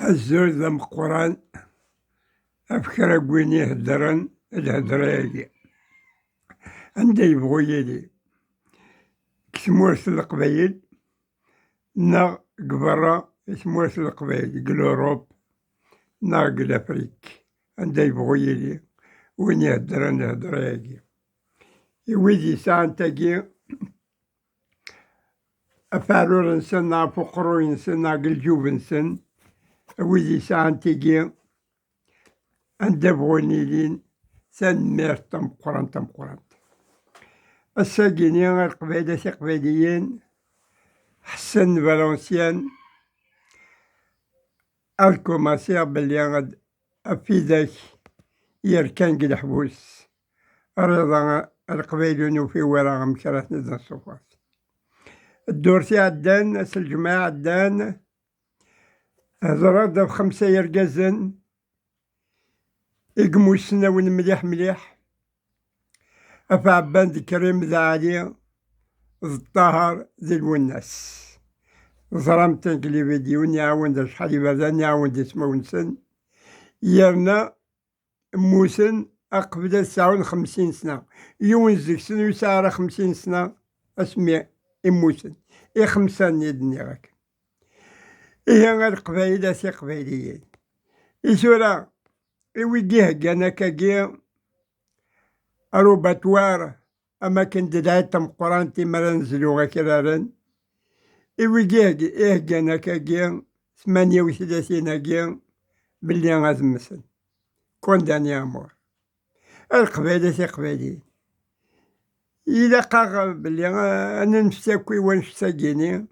الزوج ذا مقران أفكر أقويني هدران الهدرة هادي عندي يبغو يدي كسمورس القبايل نا قبرا كسمورس القبايل قلوروب نا قلافريك عندي يبغو يدي وين يهدران الهدرة هادي ويدي ساعة تاقي أفعلوا نسن نا فقرو نسن نا قلجوب نسن ويدي ساعة تاقي عند بغوني لين سن مير تمقران الساقيني القبيلة قبيليين حسن فالونسيان الكوماسير بلي غاد أفيداك يركان قد حبوس رضا القبيلون في وراهم كرات ندن الصفات الدورسي عدان أس الجماعة عدان هضرات بخمسة يرقزن إقمو السناون مليح أفعبان ذي كريم ذا علي ذي الطاهر ذي الوناس ظرامتن كلي فيديو نعاون ذا شحال يبدا نعاون ذي سمونسن يرنا موسن أقبل 59 سنة يونزك سنة يسعر 50 سنة اسمي إموسن خمسة نيدني غاك غير قبايلة سي قبايليين إسورا ويجيه كانا كاكي أروباتوار أما كنت دعيتم قرانتي مرا نزلو غاكرارن ويجيه كانا كاكي 38 كاكي بلي غازمسن كونداني أمور القبايلة سي قبايليين إلا قاغ بلي أنا نفساكوي ونفساكيني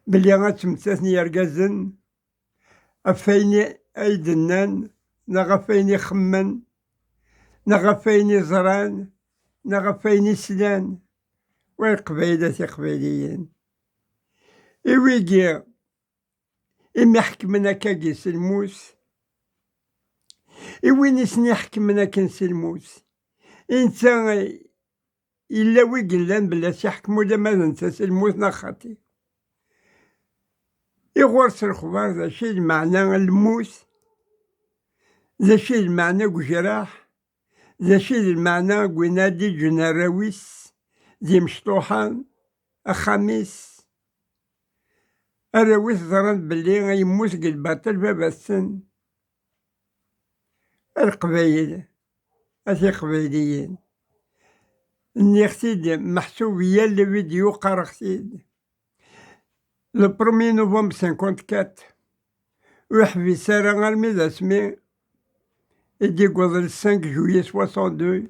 بلي غاتمساسني يرقزن أفايني أيدنان نغفايني خمن نغفايني زران نغفايني سلان والقبايلة سي قبايليين إويجي إما حكمنا كاكي سلموس إوين نسني حكمنا كن سلموس إنسان إلا ويقلان بلا سيحكمو لما ننسى سلموس نخاطي يغورس الخبار ذا شي المعنى الموس ذا شي المعنى قجراح ذا شي المعنى قنادي جنراويس ذي مشطوحان أخاميس أراويس ظران بلي غيموس قلباطل بابا السن القبايل أسي قبايليين نيختيد محسوبية اللي فيديو قارختيد لو 1 نوفمبر 54 وحبي سارة غالمي اسمي يدي قوضل 5 جويي 62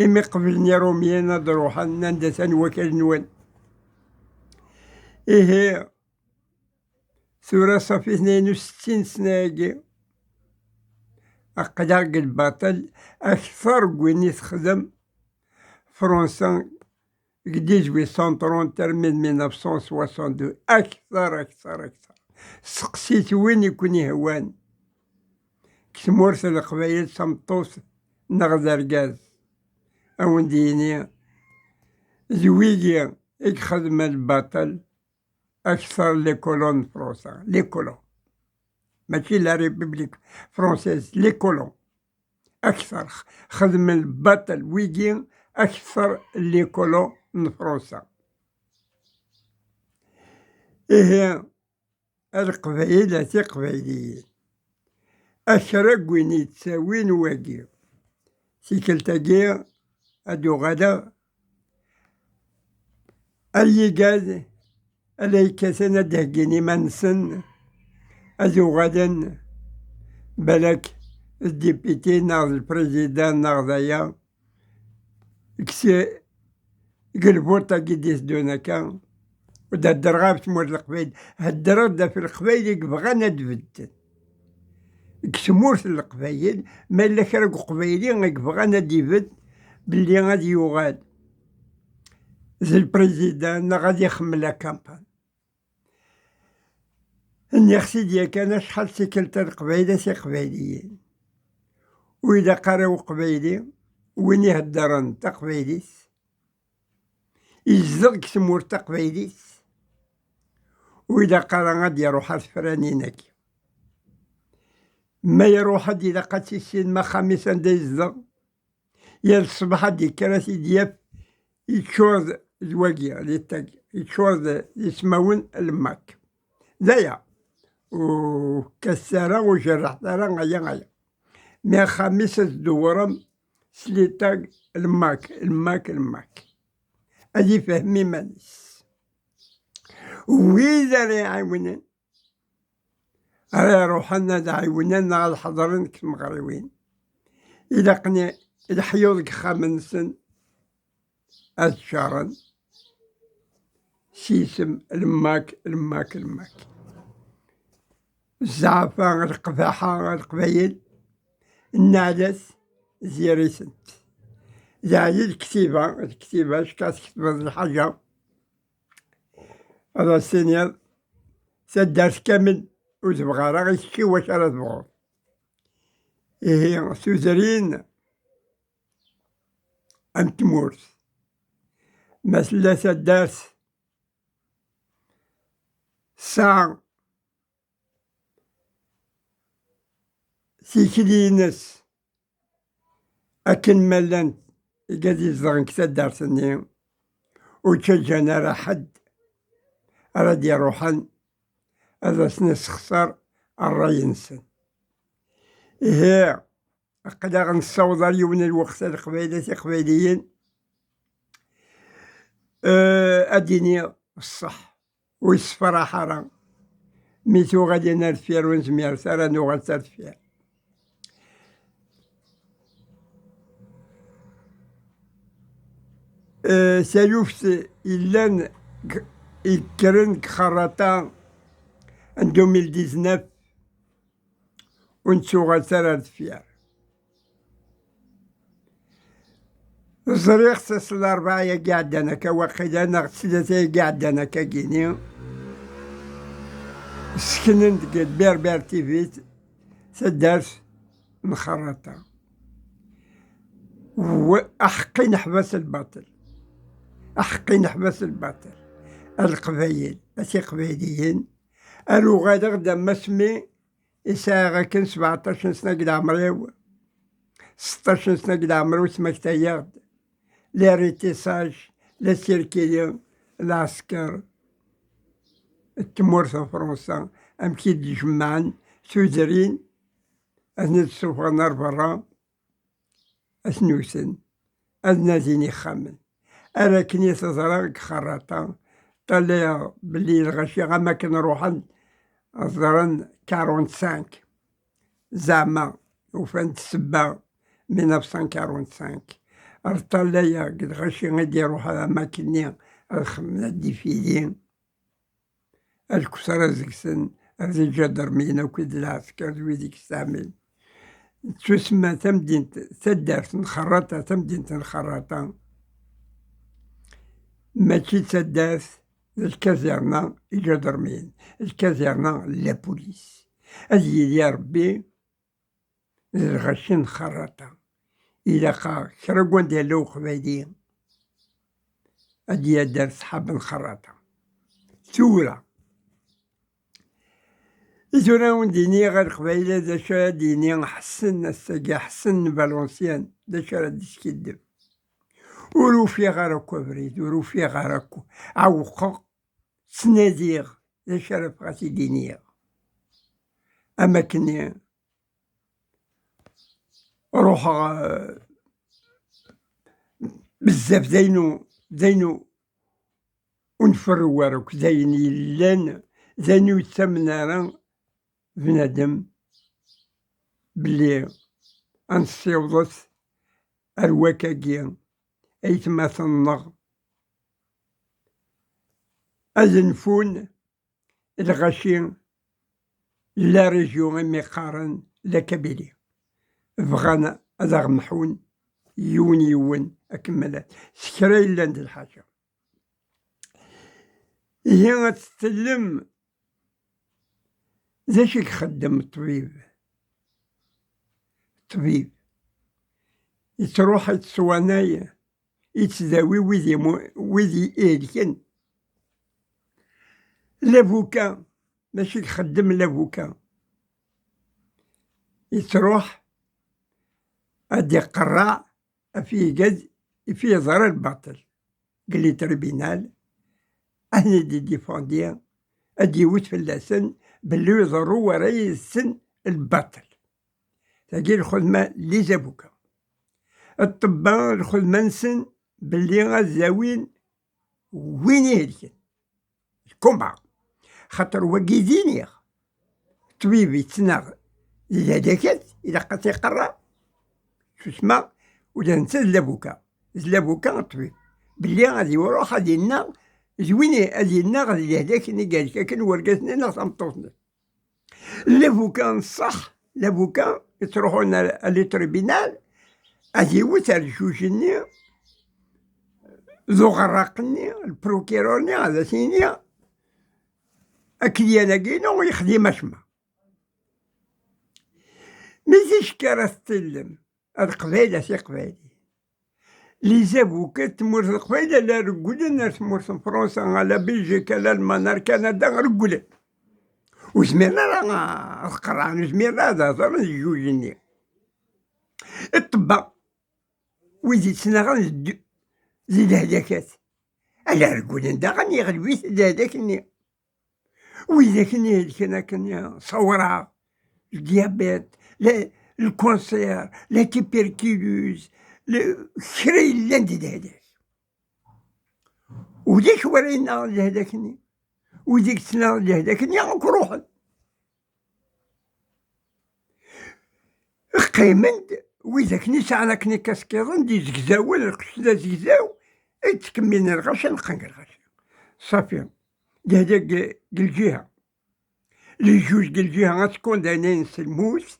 إمي قبلني روميين هاد روحان نندسان وكال نوان إيه ثورة صافي 62 سنة هاكي أقلاق الباطل أكثر وين يخدم فرنسا قديش بي 130 من 1962 أكثر سقسيت وين يكون يهوان كسمورس القبايل سمطوس نغذر رقاز أو نديني زويجي يخدم الباطل أكثر لي كولون فرنسا لي كولون ماشي لا ريبوبليك فرونسيز لي كولون أكثر خدم الباطل ويجي أكثر لي كولون من فرنسا إيه القبائل سي قبايليين أشرق وين يتساوين واقي سيكلتاقي أدو غدا اليقاز أليكاسنا دهقيني منسن أدو غدا بلاك الديبيتي ناغ البريزيدان ناغ ذايا كسي قلبو تاقي ديس دونكا ودا الدرغاب تمور القبايل هالدرغ في القبايل بغانا تبدل كسمورت القبايل مالا كراكو قبايلي بغانا ديفد بلي غادي يوغاد زي البريزيدان غادي يخمم لا كامبان اني خسيدي كان شحال سيكلت القبايلة سي قبايليين وإذا قراو قبايلي وين يهدرن تقبايليس يزدق سمور تقبايليس وإذا قرا غادي يروح الفرانينك ما يروح هاد إذا قد السينما خميس عند يزدغ يا الصبح هادي كراسي دياب يتشورد الواقية ليتاك يتشورد يسمون الماك دايا وكسارة وجرحتها غايا مي خميس الدورم سليتاك الماك هادي فهمي مانيس وإذا يعاونن راه روحنا دا عاوننا غاد حضرن كمغربين إلا قني الحيوض خامنسن أشارن سيسم الماك الزعفان القباحة القبايل النعلس زيريسنت زعلي الكتيبة شكاس كتبت الحاجة هذا السينيال سدارت كامل وتبغى راه غيشكي واش راه تبغو إيه سوزرين أم تمورت مثلا سدارت ساعة سيكلينس أكن ملان قادي يزغن كتدارتني وتشجعنا راه حد راه ديال روحان هذا سنس خسر الراي ينسن إيه قدا غنصوض اليوم الوقت القبايليين أديني الصح ويصفر حرام ميتو غادي نرفير ونزمير سارة نوغا ترفير سيوفت إلان يكرن كخراطا 2019 ونتوغا ترى فيها زريخ سس الأربعة قاعد أنا كواقيلا نغسلتها قاعد أنا كاكيني سكننت قد بير تيفيت سدارت نخرطها وأحقي نحبس الباطل القبايل ماشي قبايليين ألو غادا غدا ما سمي إساءة كان 17 سنة قد عمري 16 سنة قد عمري سماك تايغد لا ريتيساج لا سيركيليون العسكر التمور في فرنسا أمكيد جمعان سوزرين أثناء السوفا نار برا أثنوسن أثناء زيني خامن أنا كني تزرق خراطة طلع بلي الغشي غما كنروح أصدرن 45 زعما وفان تسبا 1945 طلع قد غشي غادي يروح على ماكيني الخمنا ديفيلين الكسرة زكسن هذي جدرمينا وكد العسكر ويديك استعمل تسمى تمدينة تدارت نخرطة تمدينة نخرطة ماشي تدارت الكازيرنا الجدرمين الكازيرنا لابوليس هذي يا ربي الغشي نخرطة إلا قا كراكوان ديالو قبايلي هادي دار صحاب نخرطة ثورة إذا ونديني غير قبايلة داشا ديني حسن الساقي حسن فالونسيان داشا راه ديسكيدب ورو فيه غير هكا بريد ورو فيه غير هكا عوقا سناديغ داشا راه بغاتي دينيغ أما كني روح بزاف زينو ونفروارك زين يلان زينو يتسمنا بنادم بلي أنصيوضت الوكاكيا أيتما تنغ أزنفون الغشي لا ريجيون ميقارن لا كبيري بغانا أزغمحون يون أكملات سكرا إلا ند الحاجة هي غتسلم ذاش يخدم الطبيب يتروح يتسوانا يتداوي ويدي إيركن لافوكا ماشي يخدم لافوكا، يتروح أدي قراع فيه قد فيه ضرر الباطل، قال لي تربينال أنا دي ديفونديا أدي يوت في اللسن باللي يضروا وراي السن الباطل. تاقي الخدمة لي زابوكا الطبان الخدمة نسن باللي غازاوين وين يهلكن الكومبا، خاطر هو كيدينيغ طبيب يتسناغ هذاكات إلا قات يقرا شو اسمه ولا نتا زلابوكا، زلابوكا الطبيب باللي غادي يروح غادي لنا زويني غادي لنا غادي لهداك اللي قال لك كان ورقتنا لا تمطوطنا. لافوكا نصح لافوكا تروحون لي تريبينال غادي يوت الجوجني ذو غرقني البروكيرورني هذا سيني أكليانا كينو يخدم أشما مزيش كارثتلم القبيلة سي قبايلي لي زابوكا تمور القبيلة لا رجولة تمور فرنسا على بلجيكا لا المانار كندا رجولة وزميرنا راه القران زميرنا هذا هضر الجوجني الطبا ويزيد سنا غنزيد زيد هداكات على رجولة دا غني غلبيت هداك الني وإذا كان صورة الديابيت لا الكونسير لا تيبركيلوز خري لاندي هذاك وديك ورينا لهداكني وديك سنا لهداكني غنك روحن قيمند وإذا كني ساعة كني كاسكيضن دي زكزاو القشدة زكزاو تكملنا الغش نقنق الغش صافي لهداك الجهة لي جوج ديال الجهة غتكون داينين سلموس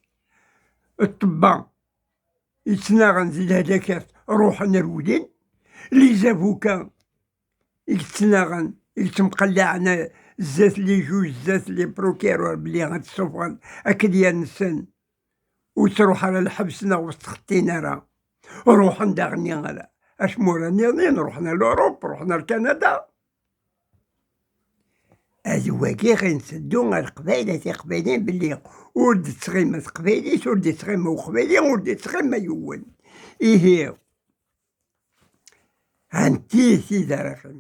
الطبا يتسناغن زيد هداكات روح نرودين لي زافوكا يتسناغن يتمقلعنا الزات لي جوج زات لي بروكيرور بلي غتسوفغن أكديا نسن وتروح على الحبس وسط خطينا راه روح نداغني على اش موراني رحنا لأوروب رحنا لكندا أزواجي غنسدو غا القبايلة قبايلين باللي ولد تغيما قبايليت ولد تغيما وقبايلي ولد تغيما يون إيه هانتي سيدي راه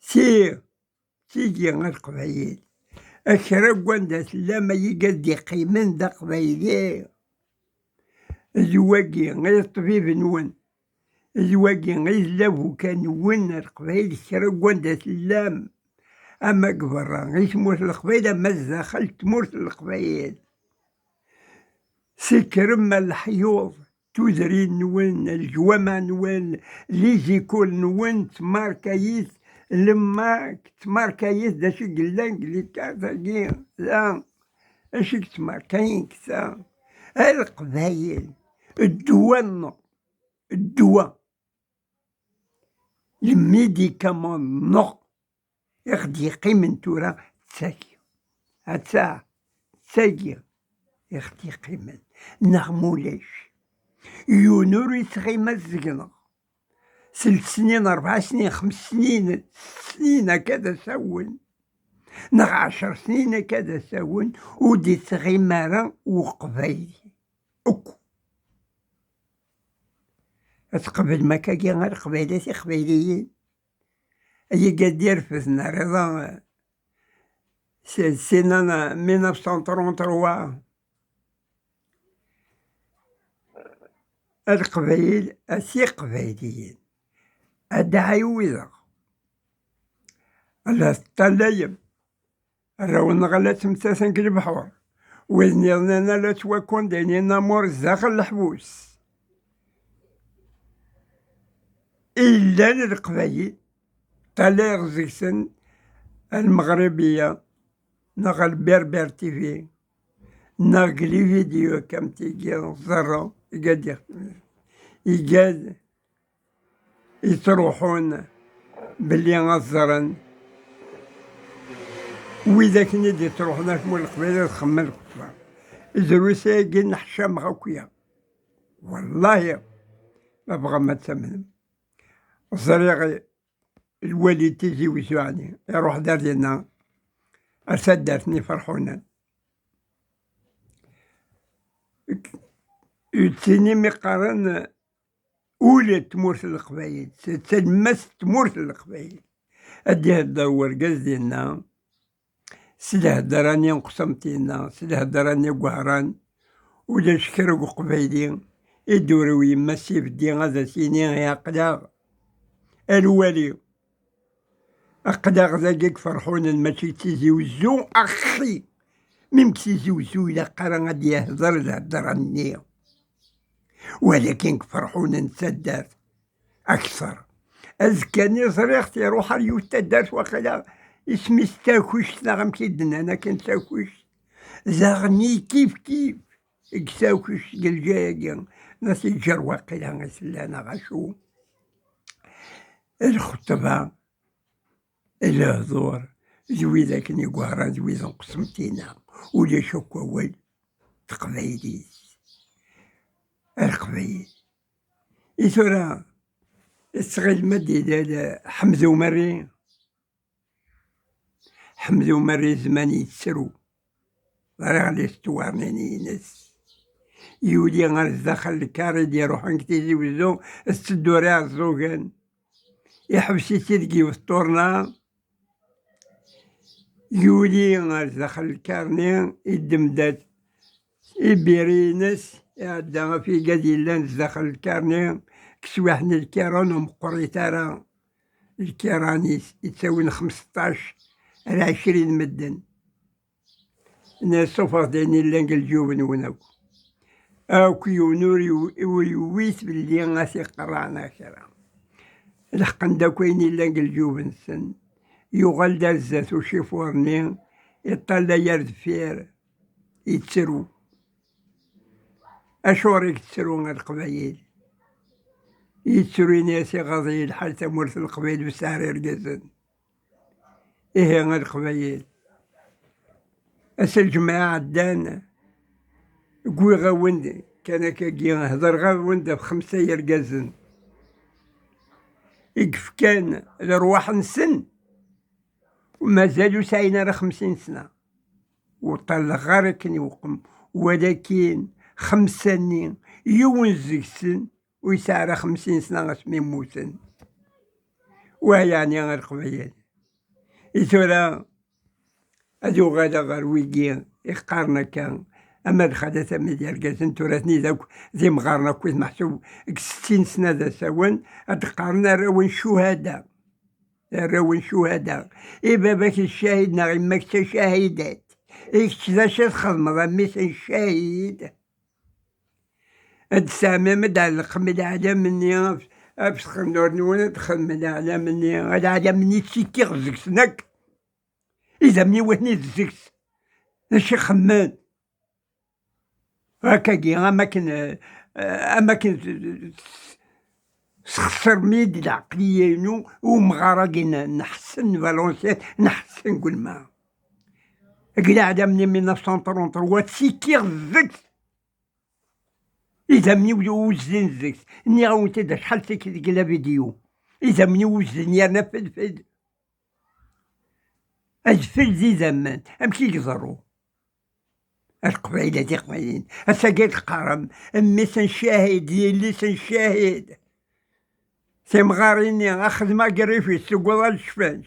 سيدي غا القبايل أشرقوان دا سلامة يقدي قيمن دا قبايلي زواجي غير طبيب نون زواجي غير لافوكا نون القبايل شرقوان دا سلام أما قبرا غير تموت القبايل أما الزاخل تموت القبايل سكرم الحيوض توزرين نون الجوامع نون ليزيكول نون تماركايس لما تماركايس دا شي قلان قلي كافاكي لا اشي تماركاين كسا القبايل الدواء الميديكامون نو يخدي قيمن تورا تساكي هتا تساكي يخدي قيمن نغمولاش يونور يتغيما الزقنا 3 سنين 4 سنين 5 سنين 6 سنين هكذا ساون نغ 10 سنين هكذا ساون ودي تغيمارا وقبايلي أكو أتقبل مكاكي غير قبايلاتي قبايليين أي قد يرفثنا رضا سنة 1933 القبايل أسي قبايليين أدعي ويضا على الطلايب الرون غلات مساسن كل بحور وزنيرنا لا تواكون دينينا مور الزاخل الحبوس إلا للقبايل طلايغ زيسن المغربية نغ البربر تيفي نغ لي فيديو كم تيجي الزرو يقاد يتروحون باللي غزرن وإذا كني دي تروحنا في مول القبيلة تخمم الكفار الدروسية كي نحشام غاكويا والله ما بغا ما تسمنم الزريغي الوالد تيجي ويسوعني يروح دار ديالنا أرسل دارتني فرحونا يتسيني مقارن أولى تمورت القبايل تلمس تمورت القبايل أدي هدا ورقاز ديالنا سيدي هدراني نقسمتينا سيدي هدراني قهران ولا شكرق قبايلي يدورو يما سيف دي غادا سيني يا قداغ الوالي أقداغ ذاك فرحونا ماشي تيزيوزو أخي ميم تيزيوزو إلا قرا غادي يهضر الهضراني ولكن فرحونا نتسدر أكثر أزكاني صريخت يروح اليوتا دارت وقيلا اسمي ستاكوش نغم كيدنا أنا كنت ساكوش زاغني كيف كساكوش قال جايا ناسي جر وقيلا غسلانا غشو الخطبة الهضور زوي ذاك نيقوارا زوي ذا قسمتينا ولا شكوى ويل تقبايلي القبايل إثورا استغل مدي ديال حمزة ومري زمان يتسرو راه على استوارني ناس يولي غير داخل الكاري ديال روحان كتيجي وزو السدوري الزوغان يحبس يتلقي وسطورنا يولي غير داخل الكارني يدمدات يبيرينس يعدا في قديلان داخل الكارني كسواحنا الكيران ومقريتارا الكيران يتساوين 15 على 20 مدن ناس صفر داني لانق الجوبن وناك أو كيونور يويت باللي غاسي قرانا كرا لحقن داكويني لانق الجوبن سن يغال دار الزات وشيفورني يطلع يرد فير يتسرو أشوريك تسرو غير القبايل يتسرو ناسي غاضي الحال تمورت القبايل بسعر رقازن إيه غير القبايل أسل جماعة عدانا قوي غاوند كان كاكي هضر غاوند ب5 يرقازن يقف كان الأرواح نسن ومازالو ساينا راه 50 سنة وطلع غير كان يوقم ولكن 5 سنين يونزك سن ويسعر 50 سنة غاسمي موتن ويعني غير قبايل إثورا أدو غادا غير ويقين يقارنا كان أما دخلت ثمي ديال كازن توراتني ذاك ذي مغارنا كويس محسوب 60 سنة ذا سوان أتقارنا راون شهداء إي باباك الشاهد ناغي ماك شاهدات إيش ذا شاد خدمة ضميس الشاهد هاد السامة مدعلق خمد على مني أبسخ نور نونا تخمد على مني هاد على مني تسيكي غزك سنك إذا مني وهني الزكس هادشي خمان هكاكي أماكن سخسر ميد العقلية ومغارقين نحسن فالونسيات نحسن كل ما قلع على مني 1933 تسيكي غزك إذا مني وزن الزكس إني غاونتي دا شحال تيكي تقلا فيديو إذا مني وزن يانا فدفد الفل ذي زمان أمشي يقدرو القبيلة دي قبيلين هسا قالت قرم أمي سنشاهد يلي سنشاهد تيمغاريني أخذ ما قريفي سقوضا الشفنج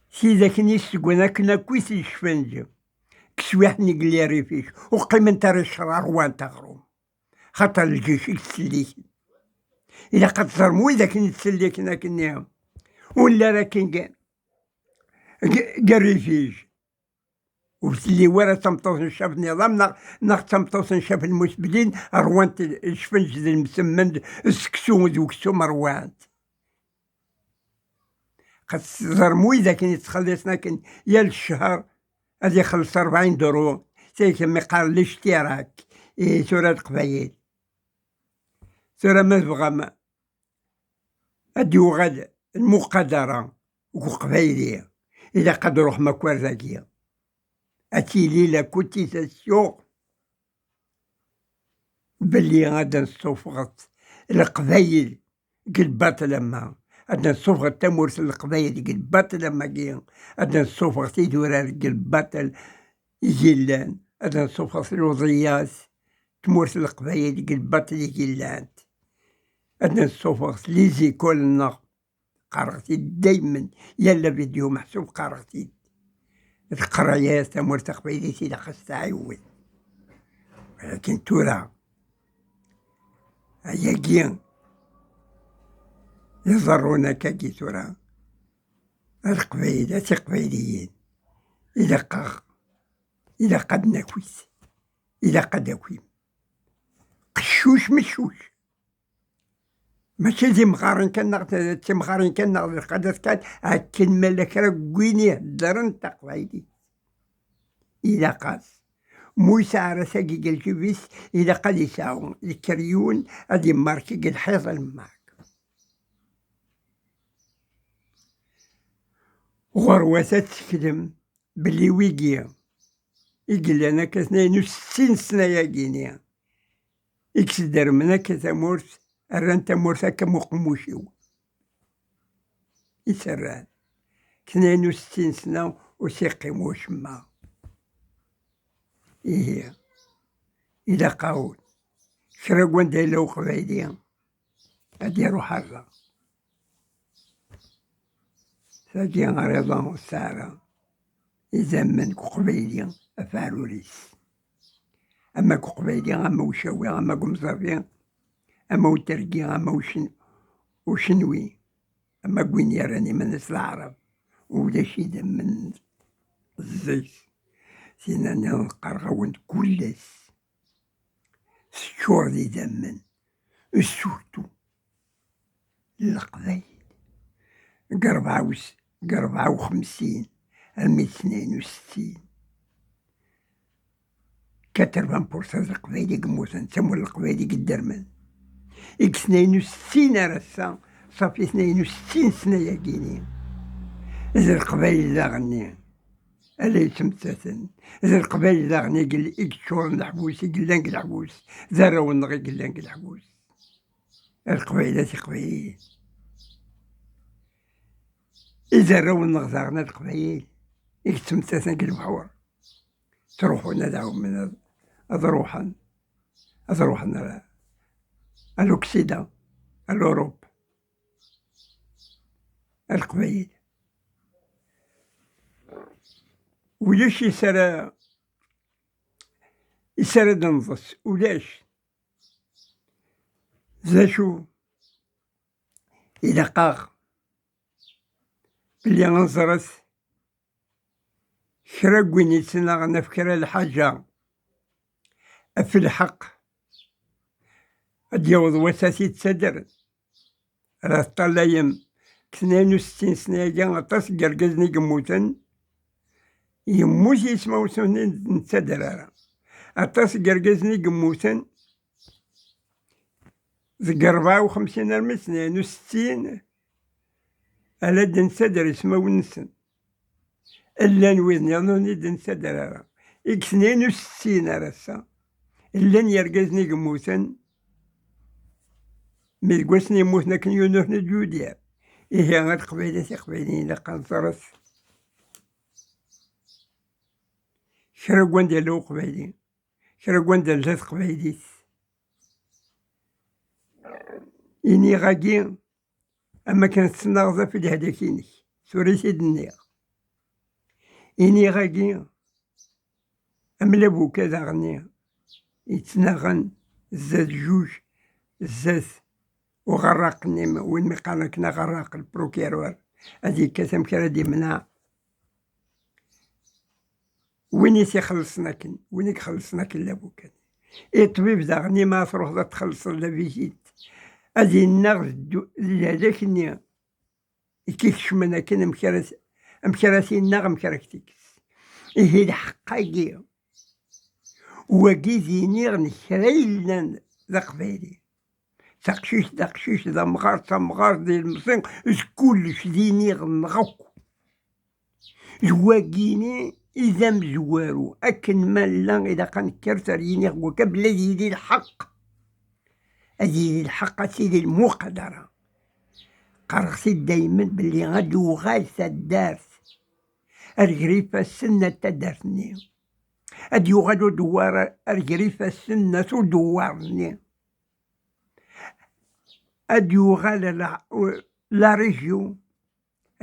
سيدا كني سقونا كنا كويس الشفنج كسواحني قلي ريفيش وقيم انت الشرار وان تغروم خاطر الجيش يتسليك إلا قد ظلمو إذا كني تسليك كنا ولا راكن قريفيش وفي ورا تمطوس شاف النظام تمطوس شاف المسبلين روانت الشفنج ذي المسمن السكسو ذوكسو مروانت قد ظرمو إذا كان يتخلصنا كان يا الشهر هذا يخلص 40 درهم سيكون مقار الاشتراك سورة القبايل سورة ما تبغى أديو غاد المقدرة وقبايلية إذا قد روح مكوار ذاكية أتيلي لا كوتيزاسيون بلي غادا نصوفغط القبايل قلبات لما عندنا الصفغة تمورس القبايل ديك الباطل لما جي، عندنا الصفغة تيدورا ديك الباطل يجيلان، عندنا الصفغة الوضيات تمورس القبايل ديك الباطل يجيلان، عندنا الصفغة ليزيكولنا قرغتي دايما يلا فيديو محسوب قرغتي القرايات تمورس قبايلي سيدا خاص تعيود، ولكن تورا هيا كيان يضرونا كاكي تورا القبايل هاتي قبايليين إذا قد نكويس إذا قد أكويم قشوش مشوش ماشي زي مغارن كان تمغارن كان القدس كان هاكن ملك ركويني درن تقبايلي إذا قاس موسى عرسا كي الجبس إذا قد يساوم الكريون هادي ماركي قد حيض الماك غروسة تكلم بلي ويقيا يقول أنا كاثنين وستين سنة يا جينيا إكسدر منا كتمورس أران تمورس هكا مقموشيو يسران 62 سنة وسيقيموش ما إيه إذا قاول شرقوان دايلو قبايليا غادي يروح هكا ساكي رضا والسارة يزمن قبايليا أفعلوليس أما قبايليا أما وشاوي أما قمصافيا أما وتركي أما وشنوي أما قوين راني من العرب ولا شي من الزيت سينا نقرغون كلس الشور دي دمن السوتو القبايل 54 المية 62 80% القبايلي قموسن تسمو القبايلي قدرمن 62 راسا صافي 62 سنة يا كيني إذا القبايل لا غني ألا يتمتثن إذا القبايل لا غني قل إكشور الحبوس قلان الحبوس ذرا ونغي قلان الحبوس القبايلات قبايل إذا راو النغزارنا القبايل يتمتثن قل بحور تروحوا ندعو من أضروحا الأوكسيدا الأوروب القبايل ولاش يسرد نضس ولاش زاشو إذا قاغ بلي نزرت كرا كوين يتسنى نفكر الحاجة في الحق ديوض وساسي تسدر راه طلايم 62 سنة كان غطاس قرقزني قموتن يموت يسمعو سوني نتسدر راه غطاس قرقزني قموتن ذك 54 المية 62 ألا دنسدر يسمعو نسن إلا نويذن يظنوني دنسدر راه 62 راسا إلا يرقزني قموتن مي قوسني موتنا كنيونوح نجوديا إيه غاد قبايلين لقان صرس شرقوان ديالو قبايلين شرقوان ديال 3 قبايليت إني غاكي أما كانت تناغضة في الهداكيني سوري سيد النير إني غاكي أم لابو كذا غني يتناغن زاد جوج زاد وغرقني وين مقالنا كنا غرق البروكيرور هادي كتم كرا منها وين يخلصنا كن وين خلصنا كن لابو كان الطبيب داغني ما تروح تخلص لا فيزيت هادي النغز هذاك النيا كيفاش منا كان مكراسي النغ مكراكتيكس إيه الحقايقية وكي زينيغ نكرايلنا ذا قبالي تقشيش ذا مغار ديال المصين كلش دينيغ نغوك زواكيني إذا مزوارو أكن مالا إذا كان كرتر ينيغ وكبلا ديال الحق هذه الحق سيدي المقدرة قرصي دايما باللي غادي وغاي تدارت الجريفة السنة تدارتني غادي يغادو دوار الجريفة السنة دوارني غادي يغال لا ريجيون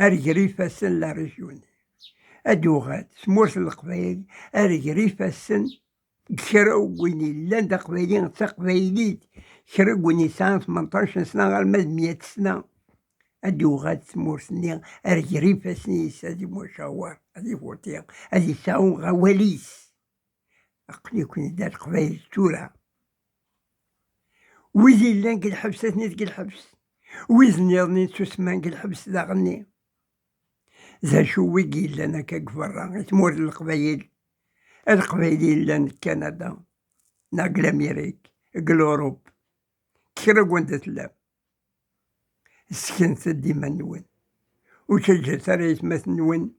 الجريفة السن لا ريجيون غادي يغال سمورت القبايل الجريفة السن كرا وين لا دا قبايلين تقبايليت كرا وين سان 18 سنة غير 100 سنة هادي وغاد سمورتني الجريفة سنيس هادي مشاور هادي فوتيغ هادي ساون غواليس أقني كون دار قبايل تورا ويزي لان كي الحبس ثنيت كي الحبس ويزنيضني تسمان كي الحبس داغني زا شوي قيل لنا كاكفرا تمور القبايل لان كندا ناقل أمريك قل أوروب كرا كونت تلام سكنت ديما نون وشجت رئيس مثل نون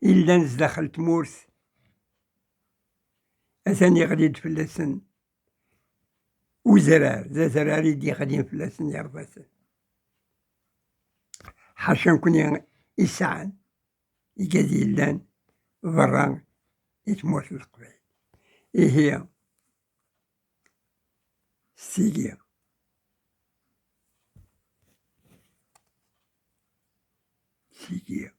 إلا نزدخل تمورث أثاني غديت فلسن وزرار زراري دي غاديين فلسن يربسن حاشا نكون إسعان يجازي لان فران يتمورث القبائل إيه هي سيجيا سيجيا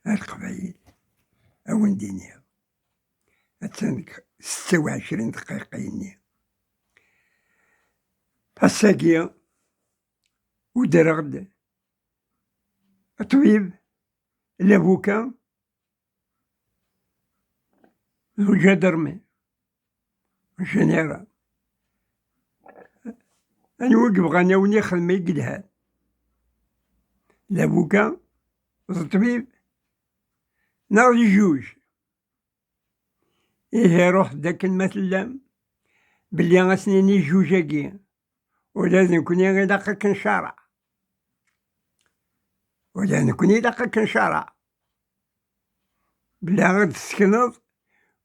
القبائل أون دينيا أتسنك 26 دقيقة يني الساقية ودرغد الطبيب لافوكا الجدرمي الجنرال أنا وقف غناوني خدمة يقدها لافوكا الطبيب نار الجوج إيه روح داك المثل بلي غاسنيني جوجاكي ولازم كوني غير دقك نشارع ولازم كوني دقك نشارع بلا غير تسكنض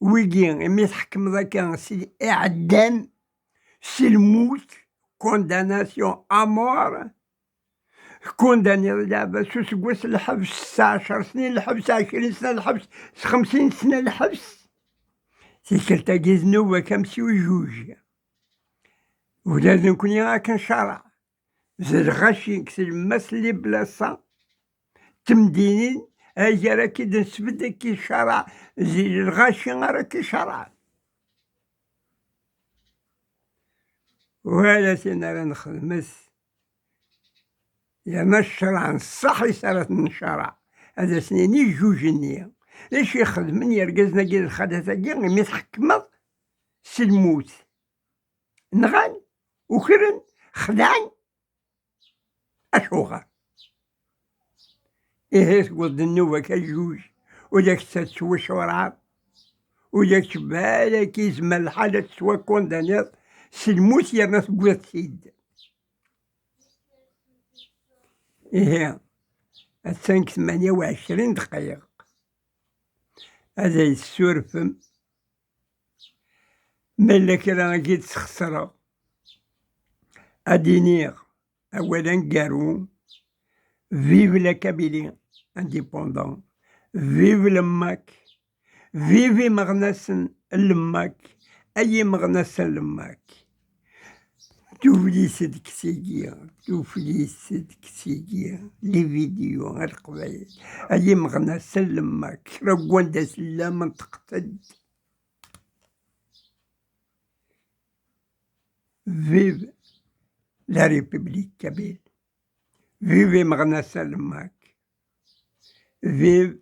ويجي إمي تحكم ذاك سي إعدام سي الموت كونداناسيون أمور كونداني لاباس سكواس الحبس 16 سنين الحبس 20 سنة الحبس 50 سنة الحبس سيكلتا جيزنوبة كمسي وجوج ولازم كوني غاك نشرع زاد غاشي كسي المسلي بلاصة تمدينين هاجي راكي نسبت كي شرع زي الغاشي راكي شرع وهذا سينا راه نخدمس يا ما الشرع نصح يسارت نشرع هذا سنيني جوج النية ليش يخدمني يرقزنا كي الخدثة كي مي تحكمض سي الموت نغان وكرن خدعن أشوغر إيه تقول النوبة كجوج وجاك تسوى شورعات وجاك شبالة كيزما الحالة تسوى كوندانيات سي الموت يا ناس قوات سيد إيه السنك 28 دقيقة هذا يسورفم ملك راه كي تخسرو أدينيغ أولا كارو فيف لا كابيلي انديبوندون فيف لماك فيفي مغناسن لماك أي مغناسن لماك توفلي صدق سيجيا توفلي صدق سيجيا لي فيديو غير قبايل أي مغناسن لماك رقوان دا سلام تقتد فيف لا ريبوبليك كابيل فيفي مغناسن لماك فيف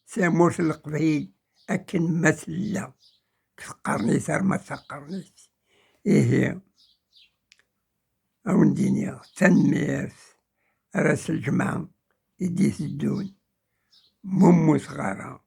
ساموس القبيل أكن مثلا قرني صار ما قرنيت إيه أون دينيا تنميرت راس الجمعة يدي الدون ممو صغارة